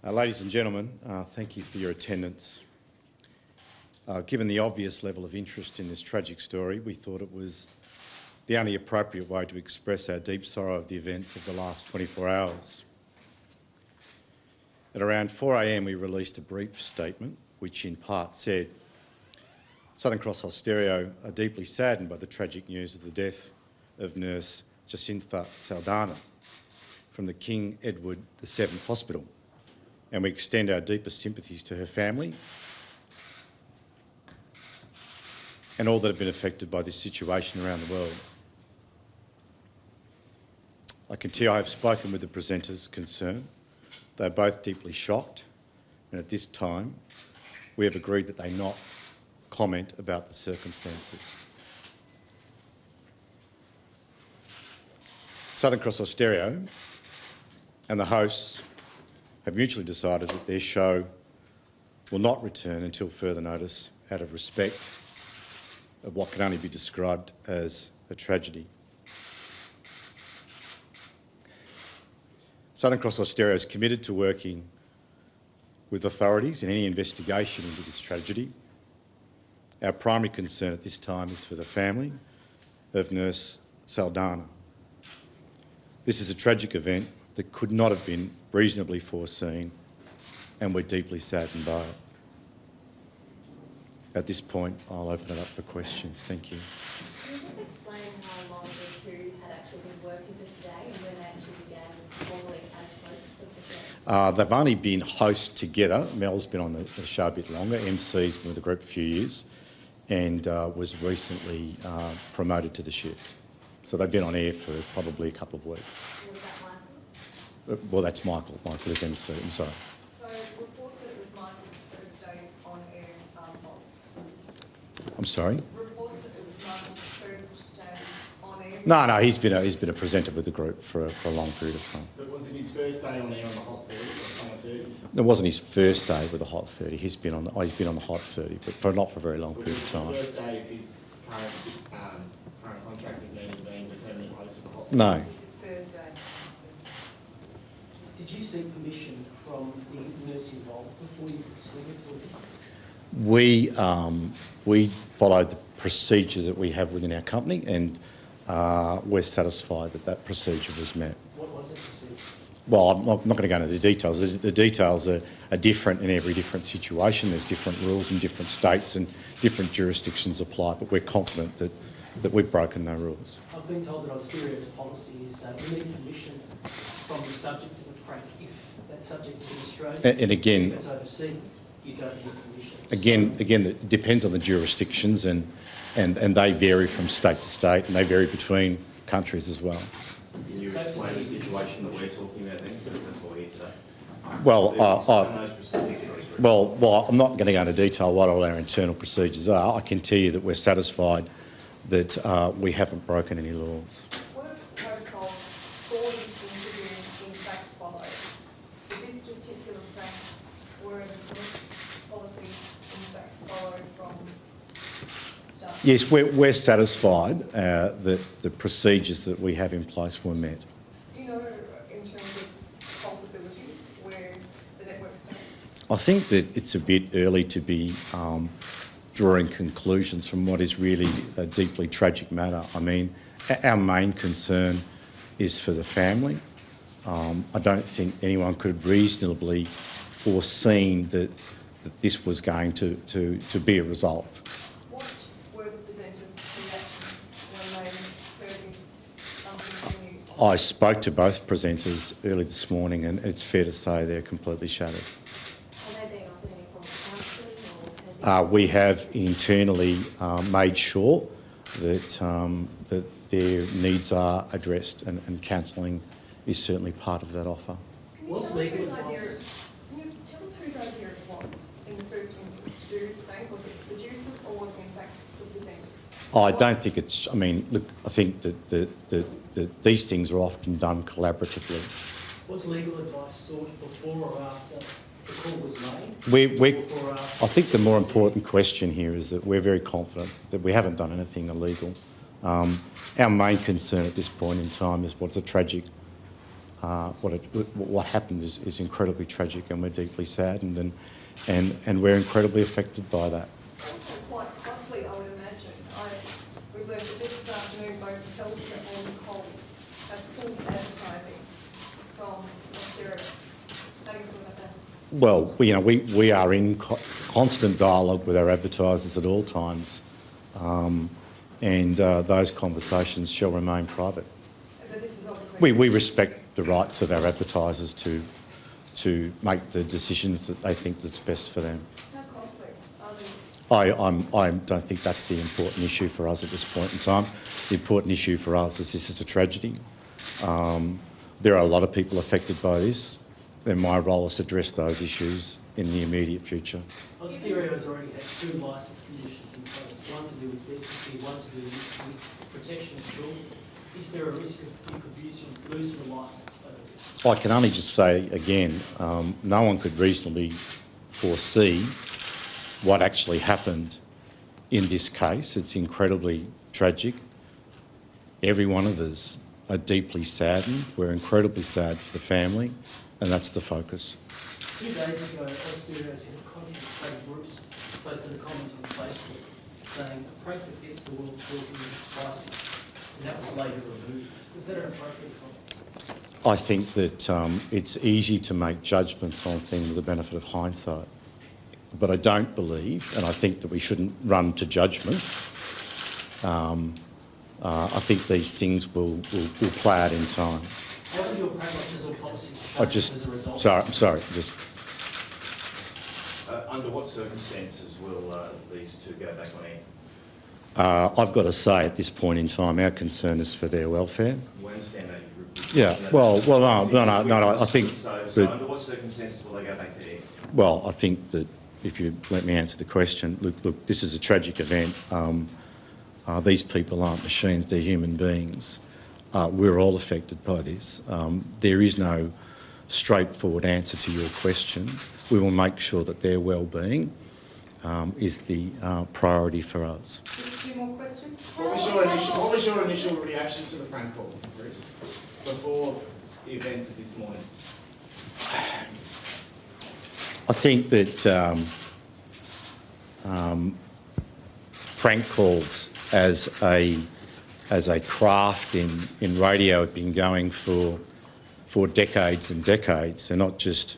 Ladies and gentlemen, thank you for your attendance. Given the obvious level of interest in this tragic story, we thought it was the only appropriate way to express our deep sorrow of the events of the last 24 hours. At around 4 a.m, we released a brief statement, which in part said, Southern Cross Austereo are deeply saddened by the tragic news of the death of nurse Jacintha Saldhana from the King Edward VII Hospital, and we extend our deepest sympathies to her family and all that have been affected by this situation around the world. I can tell you I have spoken with the presenters concerned. They are both deeply shocked, and at this time we have agreed that they not comment about the circumstances. Southern Cross Austereo and the hosts have mutually decided that their show will not return until further notice out of respect of what can only be described as a tragedy. Southern Cross Austereo is committed to working with authorities in any investigation into this tragedy. Our primary concern at this time is for the family of Nurse Saldhana. This is a tragic event that could not have been reasonably foreseen, and we're deeply saddened by it. At this point, I'll open it up for questions. Thank you. Can you just explain how long the two had actually been working for today and when they actually began formally as hosts of the show? They've only been hosts together. Mel's been on the show a bit longer. MC's been with the group a few years and was recently promoted to the shift. So they've been on air for probably a couple of weeks. Was that Michael? Well, that's Michael. Michael is MC. I'm sorry. So reports that it was Michael's first day on air false. I'm sorry? Reports that it was Michael's first day on air. No, he's been a presenter with the group for a long period of time. But was it his first day on air on the Hot 30 or Summer 30? It wasn't his first day with the Hot 30. He's been on the Hot 30, but not for a very long period of time. Was it the first day of his current contract with being the permanent host of the Hot 30? No. This is third day. Did you seek permission from the nurse involved before you proceeded to it? We followed the procedure that we have within our company, and we're satisfied that that procedure was met. What was that procedure? Well, I'm not going to go into the details. The details are different in every different situation. There's different rules in different states and different jurisdictions apply, but we're confident that we've broken no rules. I've been told that Austereo's policy is you need permission from the subject of the prank if that subject is in Australia. And again, if it's overseas, you don't need permission. Again, it depends on the jurisdictions, and they vary from state to state, and they vary between countries as well. Can you explain the situation that we're talking about then? Because that's what we're here today. Well, I'm not going to go into detail what all our internal procedures are. I can tell you that we're satisfied that we haven't broken any laws. Were protocols for this interview in fact followed? For this particular prank, were the policies in fact followed from start? Yes, we're satisfied that the procedures that we have in place were met. Do you know, in terms of culpability, where the network stands? I think that it's a bit early to be drawing conclusions from what is really a deeply tragic matter. I mean, our main concern is for the family. I don't think anyone could have reasonably foreseen that this was going to be a result. What were the presenters' reactions when they heard this unfortunate news? I spoke to both presenters early this morning, and it's fair to say they're completely shattered. Are they being offered any form of counselling or? We have internally made sure that their needs are addressed, and counselling is certainly part of that offer. Can you tell us whose idea it was in the first instance to do this prank? Was it the producers or was it in fact the presenters? I don't think it's. I mean, look, I think that these things are often done collaboratively. Was legal advice sought before or after the call was made? Before or after? I think the more important question here is that we're very confident that we haven't done anything illegal. Our main concern at this point in time is what's a tragic what happened is incredibly tragic, and we're deeply saddened, and we're incredibly affected by that. Also quite costly, I would imagine. We've learned that just this afternoon both Telstra and Coles have pulled advertising from Austereo. How do you feel about that? Well, we are in constant dialogue with our advertisers at all times, and those conversations shall remain private. But this is obviously... We respect the rights of our advertisers to make the decisions that they think that's best for them. How costly are these? I don't think that's the important issue for us at this point in time. The important issue for us is this is a tragedy. There are a lot of people affected by this, and my role is to address those issues in the immediate future. Austereo has already had 2 licence conditions in place, one to do with decency, one to do with protection of children. Is there a risk of you losing the licence over this? I can only just say again, no one could reasonably foresee what actually happened in this case. It's incredibly tragic. Every one of us are deeply saddened. We're incredibly sad for the family, and that's the focus. 2 days ago, Austereo's head of content, Craig Bruce, posted a comment on Facebook saying a prank that gets the world talking is pricey, and that was later removed. Was that an appropriate comment? I think that it's easy to make judgments on things with the benefit of hindsight, but I don't believe, and I think that we shouldn't run to judgment. I think these things will play out in time. How will your practices or policies I change just, as a result? sorry, just Under what circumstances will these two go back on air? I've got to say at this point in time, our concern is for their welfare. We understand that. Yeah, well, no, I think So that, under what circumstances will they go back to air? well, I think that if you let me answer the question, look, this is a tragic event. These people aren't machines, they're human beings. We're all affected by this. There is no straightforward answer to your question. We will make sure that their well-being is the priority for us. Just a few more questions? What was your initial reaction to the prank call, Rhys, before the events of this morning? I think that prank calls as a craft in radio have been going for decades and decades. They're not just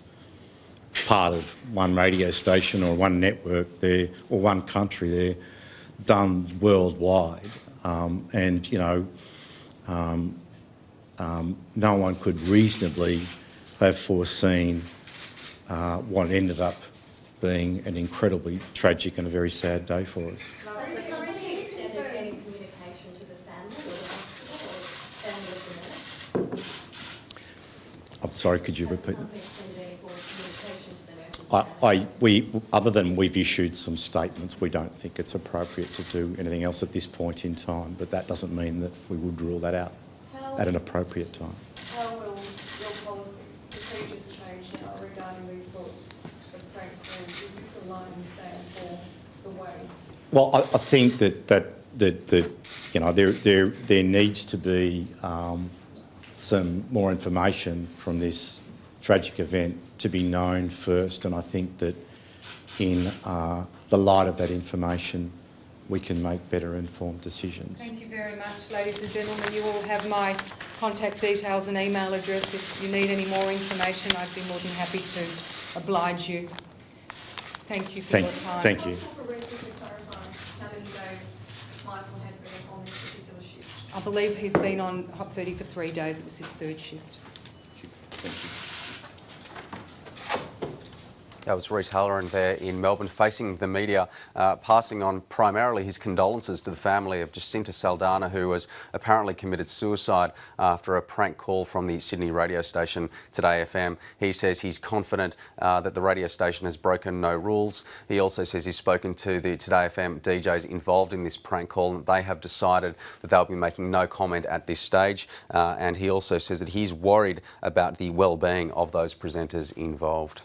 part of one radio station or one network or one country. They're done worldwide, and no one could reasonably have foreseen what ended up being an incredibly tragic and a very sad day for us. Last week, was he extended any communication to the family or the hospital or family of the nurse? I'm sorry, could you repeat that? Have the company extended any form of communication to the nurses? Other than we've issued some statements, we don't think it's appropriate to do anything else at this point in time, but that doesn't mean that we would rule that out at an appropriate time. How will your policy procedures change now regarding these sorts of prank calls? Is this a line in the sand for the way? Well, I think that there needs to be some more information from this tragic event to be known first, and I think that in the light of that information, we can make better informed decisions. Thank you very much, ladies and gentlemen. You all have my contact details and email address. If you need any more information, I'd be more than happy to oblige you. Thank you for your time. Thank you. For Rhys, to clarify how many days Michael had been on this particular shift? I believe he's been on Hot 30 for 3 days. It was his 3rd shift. Thank you. That was Rhys Holleran there in Melbourne, facing the media, passing on primarily his condolences to the family of Jacintha Saldhana, who has apparently committed suicide after a prank call from the Sydney radio station Today FM. He says he's confident that the radio station has broken no rules. He also says he's spoken to the Today FM DJs involved in this prank call, and they have decided that they'll be making no comment at this stage. And he also says that he's worried about the well-being of those presenters involved.